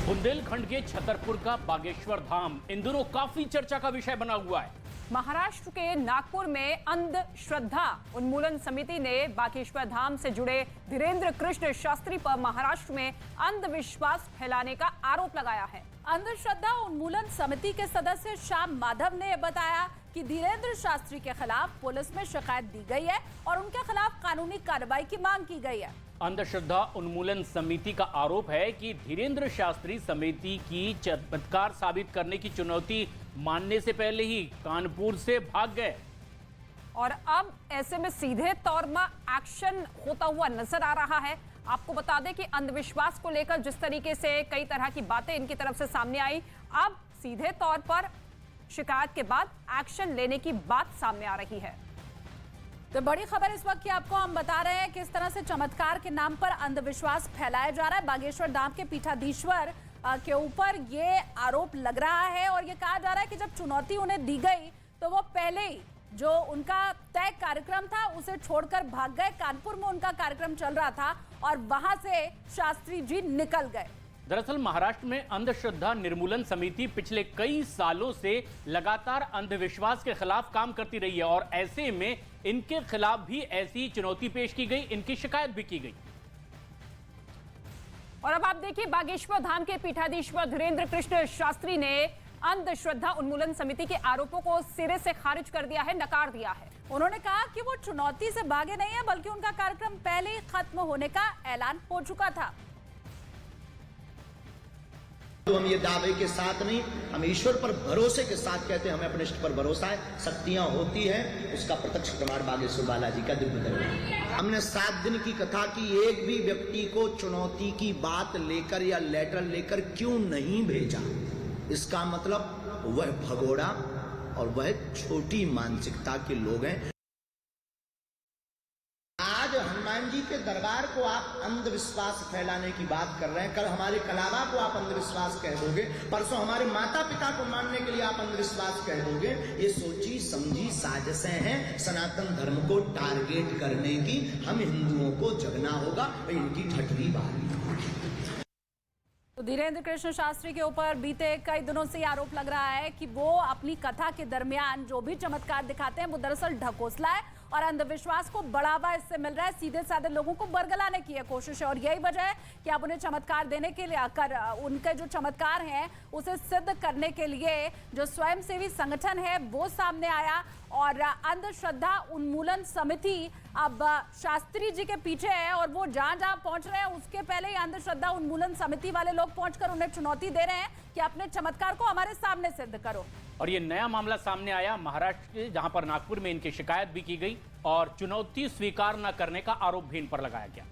बुंदेलखंड के छतरपुर का बागेश्वर धाम इन दिनों काफी चर्चा का विषय बना हुआ है। महाराष्ट्र के नागपुर में अंधश्रद्धा उन्मूलन समिति ने बागेश्वर धाम से जुड़े धीरेन्द्र कृष्ण शास्त्री पर महाराष्ट्र में अंधविश्वास फैलाने का आरोप लगाया है। अंधश्रद्धा उन्मूलन समिति के सदस्य श्याम माधव ने बताया कि धीरेन्द्र शास्त्री के खिलाफ पुलिस में शिकायत दी गई है और उनके खिलाफ कानूनी कार्रवाई की मांग की गई है। अंधश्रद्धा उन्मूलन समिति का आरोप है कि धीरेन्द्र शास्त्री समिति की चमत्कार साबित करने की चुनौती मानने से पहले ही कानपुर से भाग गए और अब ऐसे में सीधे तौर में एक्शन होता हुआ नजर आ रहा है। आपको बता दें कि अंधविश्वास को लेकर जिस तरीके से कई तरह की बातें इनकी तरफ से सामने आई, अब सीधे तौर पर शिकायत के बाद एक्शन लेने की बात सामने आ रही है। तो बड़ी खबर इस वक्त की आपको हम बता रहे हैं किस तरह से चमत्कार के नाम पर अंधविश्वास फैलाया जा रहा है। बागेश्वर धाम के पीठाधीश्वर के ऊपर ये आरोप लग रहा है और ये कहा जा रहा है कि जब चुनौती उन्हें दी गई तो वो पहले ही जो उनका तय कार्यक्रम था उसे छोड़कर भाग गए। कानपुर में उनका कार्यक्रम चल रहा था और वहां से शास्त्री जी निकल गए। दरअसल महाराष्ट्र में अंधश्रद्धा निर्मूलन समिति पिछले कई सालों से लगातार अंधविश्वास के खिलाफ काम करती रही है और ऐसे में इनके खिलाफ भी ऐसी चुनौती पेश की गई, इनकी शिकायत भी की गई। और अब आप देखिए, बागेश्वर धाम के पीठाधीश्वर धीरेन्द्र कृष्ण शास्त्री ने अंधश्रद्धा उन्मूलन समिति के आरोपों को सिरे से खारिज कर दिया है, नकार दिया है। उन्होंने कहा कि वो चुनौती से भागे नहीं है बल्कि उनका कार्यक्रम पहले ही खत्म होने का ऐलान हो चुका था। तो हम ये दावे के साथ नहीं, हम ईश्वर पर भरोसे के साथ कहते हैं, हमें अपने इष्ट पर भरोसा है, शक्तियां होती है, उसका प्रत्यक्ष प्रमाण बागेश्वर बालाजी का दिव्य दरबार। हमने 7 दिन की कथा की, एक भी व्यक्ति को चुनौती की बात लेकर या लेटर लेकर क्यों नहीं भेजा, इसका मतलब वह भगोड़ा और वह छोटी मानसिकता के लोग हैं। आज हनुमान जी के दरबार को आप अंधविश्वास फैलाने की बात कर रहे हैं, कल हमारे कलावा को आप अंधविश्वास कह दोगे, परसों हमारे माता पिता को मानने के लिए आप अंधविश्वास कह दोगे। ये सोची समझी साजिशें हैं सनातन धर्म को टारगेट करने की। हम हिंदुओं को जगना होगा, इनकी ठठरी बारी। तो धीरेन्द्र कृष्ण शास्त्री के ऊपर बीते कई दिनों से आरोप लग रहा है कि वो अपनी कथा के दरमियान जो भी चमत्कार दिखाते हैं वो दरअसल ढकोसला है और अंधविश्वास को बढ़ावा इससे मिल रहा है। सीधे साधे लोगों को बरगलाने की है कोशिश है और यही वजह है कि आप उन्हें चमत्कार देने के लिए उनके जो चमत्कार हैं उसे सिद्ध करने के लिए जो स्वयंसेवी संगठन है वो सामने आया और अंधश्रद्धा उन्मूलन समिति अब शास्त्री जी के पीछे है और वो जहां जहां पहुंच रहे हैं उसके पहले ही अंधश्रद्धा उन्मूलन समिति वाले लोग पहुंचकर उन्हें चुनौती दे रहे हैं कि अपने चमत्कार को हमारे सामने सिद्ध करो। और ये नया मामला सामने आया महाराष्ट्र के, जहां पर नागपुर में इनकी शिकायत भी की गई और चुनौती स्वीकार न करने का आरोप भी इन पर लगाया गया।